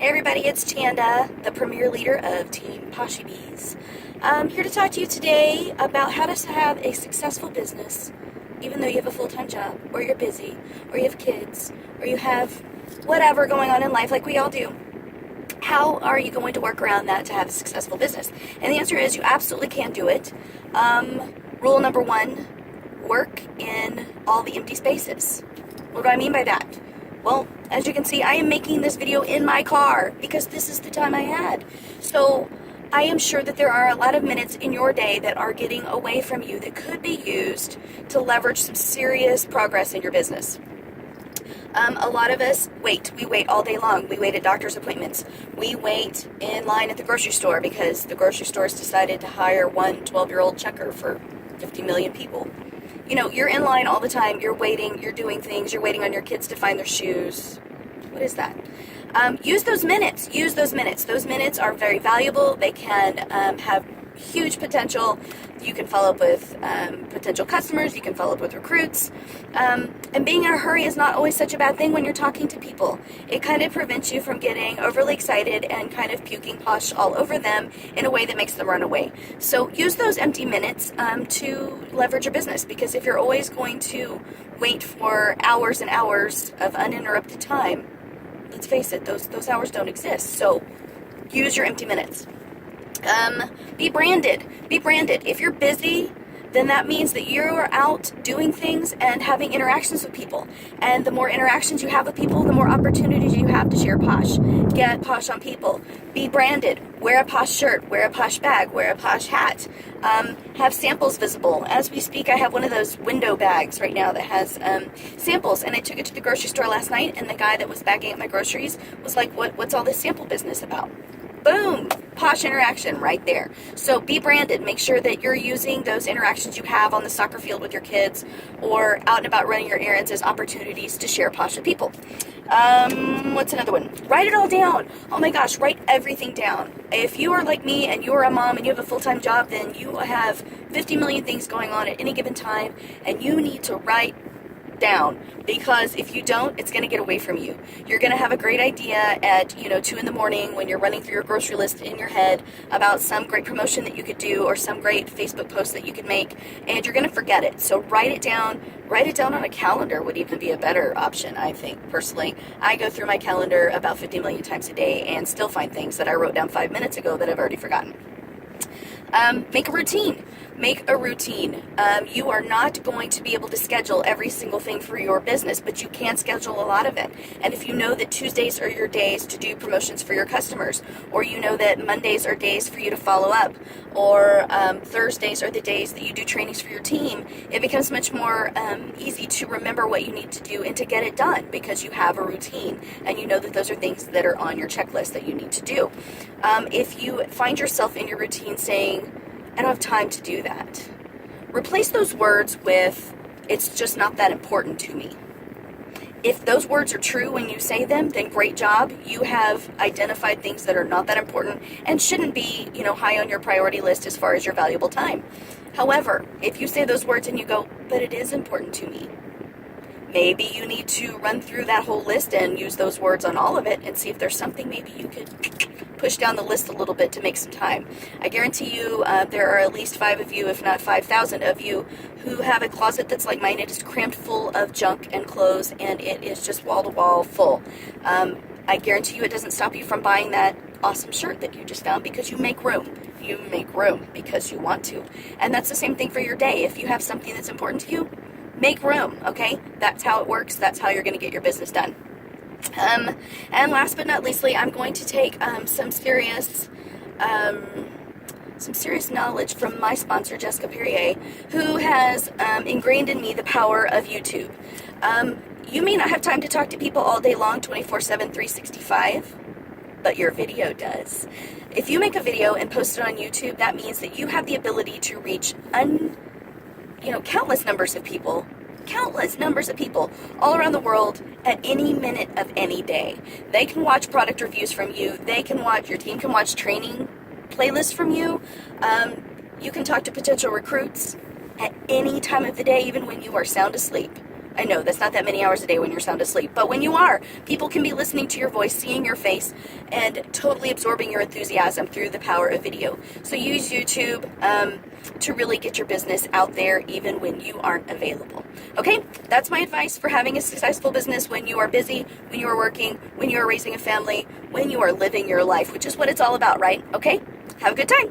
Hey everybody, it's Chanda, the premier leader of Team Poshy Bees. I'm here to talk to you today about how to have a successful business, even though you have a full-time job, or you're busy, or you have kids, or you have whatever going on in life like we all do. How are you going to work around that to have a successful business? And the answer is you absolutely can do it. Rule number one, work in all the empty spaces. What do I mean by that? Well, as you can see, I am making this video in my car because this is the time I had. So I am sure that there are a lot of minutes in your day that are getting away from you that could be used to leverage some serious progress in your business. A lot of us wait. We wait all day long. We wait at doctor's appointments. We wait in line at the grocery store because the grocery store has decided to hire one 12-year-old checker for 50 million people. You know, you're in line all the time. You're waiting. You're doing things. You're waiting on your kids to find their shoes. What is that? Use those minutes. Use those minutes. Those minutes are very valuable. They can have huge potential. You can follow up with potential customers. You can follow up with recruits. And being in a hurry is not always such a bad thing when you're talking to people. It kind of prevents you from getting overly excited and kind of puking posh all over them in a way that makes them run away. So use those empty minutes to leverage your business, because if you're always going to wait for hours and hours of uninterrupted time, let's face it, those hours don't exist. So use your empty minutes. Be branded. Be branded. If you're busy, then that means that you're out doing things and having interactions with people. And the more interactions you have with people, the more opportunities you have to share posh. Get posh on people. Be branded. Wear a posh shirt. Wear a posh bag. Wear a posh hat. Have samples visible. As we speak, I have one of those window bags right now that has samples, and I took it to the grocery store last night, and the guy that was bagging up my groceries was like, what's all this sample business about? Boom! Posh interaction right there. So be branded. Make sure that you're using those interactions you have on the soccer field with your kids or out and about running your errands as opportunities to share posh with people. What's another one? Write it all down. Oh my gosh, write everything down. If you are like me and you're a mom and you have a full-time job, then you have 50 million things going on at any given time, and you need to write down, because if you don't, it's going to get away from you. You're going to have a great idea at 2 in the morning when you're running through your grocery list in your head about some great promotion that you could do or some great Facebook post that you could make, and you're going to forget it. So write it down. Write it down on a calendar would even be a better option, I think, personally. I go through my calendar about 50 million times a day and still find things that I wrote down 5 minutes ago that I've already forgotten. Make a routine. Make a routine. You are not going to be able to schedule every single thing for your business, but you can schedule a lot of it. And if you know that Tuesdays are your days to do promotions for your customers, or you know that Mondays are days for you to follow up, or Thursdays are the days that you do trainings for your team, it becomes much more easy to remember what you need to do and to get it done, because you have a routine and you know that those are things that are on your checklist that you need to do. If you find yourself in your routine saying, I don't have time to do that, replace those words with, it's just not that important to me. If those words are true when you say them, then great job. You have identified things that are not that important and shouldn't be, high on your priority list as far as your valuable time. However, if you say those words and you go, but it is important to me, maybe you need to run through that whole list and use those words on all of it and see if there's something maybe you could push down the list a little bit to make some time. I guarantee you there are at least 5 of you, if not 5,000 of you, who have a closet that's like mine. It is crammed full of junk and clothes, and it is just wall-to-wall full. I guarantee you it doesn't stop you from buying that awesome shirt that you just found, because you make room. You make room because you want to. And that's the same thing for your day. If you have something that's important to you, make room, okay? That's how it works. That's how you're going to get your business done. And last but not leastly, I'm going to take some serious knowledge from my sponsor, Jessica Perrier, who has ingrained in me the power of YouTube. You may not have time to talk to people all day long, 24/7, 365, but your video does. If you make a video and post it on YouTube, that means that you have the ability to reach countless numbers of people all around the world at any minute of any day. They can watch product reviews from you. Your team can watch training playlists from you. You can talk to potential recruits at any time of the day, even when you are sound asleep. I know that's not that many hours a day when you're sound asleep, but when you are, people can be listening to your voice, seeing your face, and totally absorbing your enthusiasm through the power of video. So use YouTube to really get your business out there even when you aren't available. Okay, that's my advice for having a successful business when you are busy, when you are working, when you are raising a family, when you are living your life, which is what it's all about, right? Okay, have a good time.